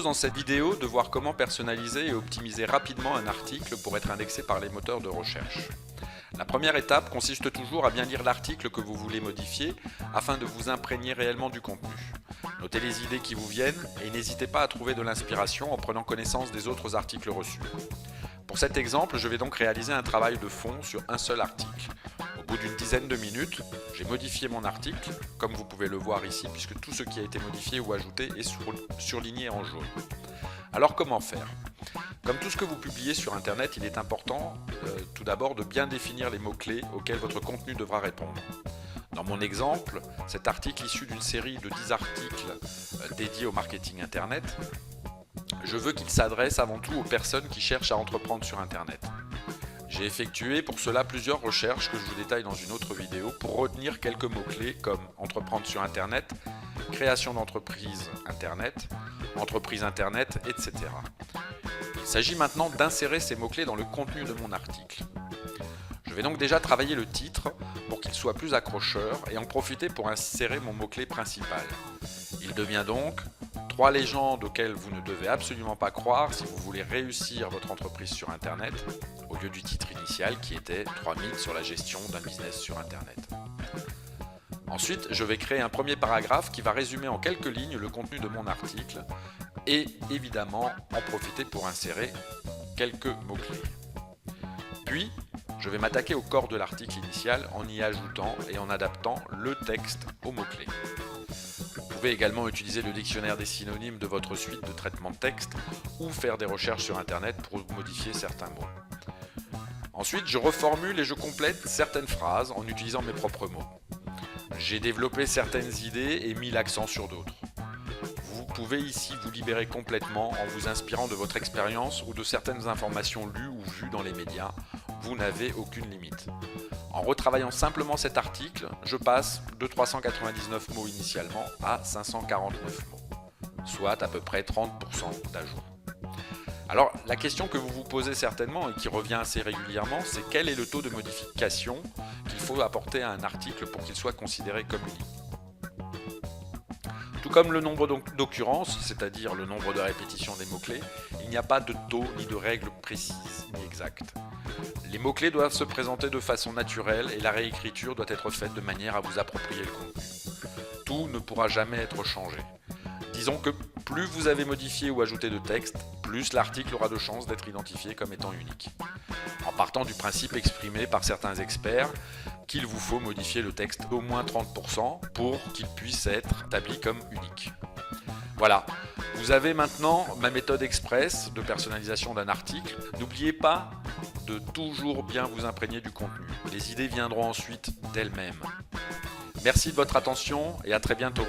propose dans cette vidéo de voir comment personnaliser et optimiser rapidement un article pour être indexé par les moteurs de recherche. La première étape consiste toujours à bien lire l'article que vous voulez modifier afin de vous imprégner réellement du contenu. Notez les idées qui vous viennent et n'hésitez pas à trouver de l'inspiration en prenant connaissance des autres articles reçus. Pour cet exemple, je vais donc réaliser un travail de fond sur un seul article. Au bout d'une dizaine de minutes, j'ai modifié mon article, comme vous pouvez le voir ici, puisque tout ce qui a été modifié ou ajouté est surligné en jaune. Alors comment faire ? Comme tout ce que vous publiez sur Internet, il est important tout d'abord de bien définir les mots-clés auxquels votre contenu devra répondre. Dans mon exemple, cet article issu d'une série de 10 articles dédiés au marketing Internet, je veux qu'il s'adresse avant tout aux personnes qui cherchent à entreprendre sur Internet. J'ai effectué pour cela plusieurs recherches que je vous détaille dans une autre vidéo pour retenir quelques mots-clés comme entreprendre sur Internet, création d'entreprise Internet, entreprise Internet, etc. Il s'agit maintenant d'insérer ces mots-clés dans le contenu de mon article. Je vais donc déjà travailler le titre pour qu'il soit plus accrocheur et en profiter pour insérer mon mot-clé principal. Il devient donc 3 légendes auxquelles vous ne devez absolument pas croire si vous voulez réussir votre entreprise sur Internet, au lieu du titre initial qui était 3 mythes sur la gestion d'un business sur Internet. Ensuite, je vais créer un premier paragraphe qui va résumer en quelques lignes le contenu de mon article et évidemment en profiter pour insérer quelques mots-clés. Puis, je vais m'attaquer au corps de l'article initial en y ajoutant et en adaptant le texte aux mots-clés. Vous pouvez également utiliser le dictionnaire des synonymes de votre suite de traitement de texte ou faire des recherches sur Internet pour modifier certains mots. Ensuite, je reformule et je complète certaines phrases en utilisant mes propres mots. J'ai développé certaines idées et mis l'accent sur d'autres. Vous pouvez ici vous libérer complètement en vous inspirant de votre expérience ou de certaines informations lues ou vues dans les médias. Vous n'avez aucune limite. En retravaillant simplement cet article, je passe de 399 mots initialement à 549 mots, soit à peu près 30% d'ajout. Alors, la question que vous vous posez certainement et qui revient assez régulièrement, c'est quel est le taux de modification qu'il faut apporter à un article pour qu'il soit considéré comme unique. Tout comme le nombre d'occurrences, c'est-à-dire le nombre de répétitions des mots-clés, il n'y a pas de taux ni de règles précises ni exactes. Les mots-clés doivent se présenter de façon naturelle et la réécriture doit être faite de manière à vous approprier le contenu. Tout ne pourra jamais être changé. Disons que plus vous avez modifié ou ajouté de texte, plus l'article aura de chances d'être identifié comme étant unique. En partant du principe exprimé par certains experts qu'il vous faut modifier le texte au moins 30% pour qu'il puisse être établi comme unique. Voilà, vous avez maintenant ma méthode express de personnalisation d'un article. N'oubliez pas de toujours bien vous imprégner du contenu. Les idées viendront ensuite d'elles-mêmes. Merci de votre attention et à très bientôt.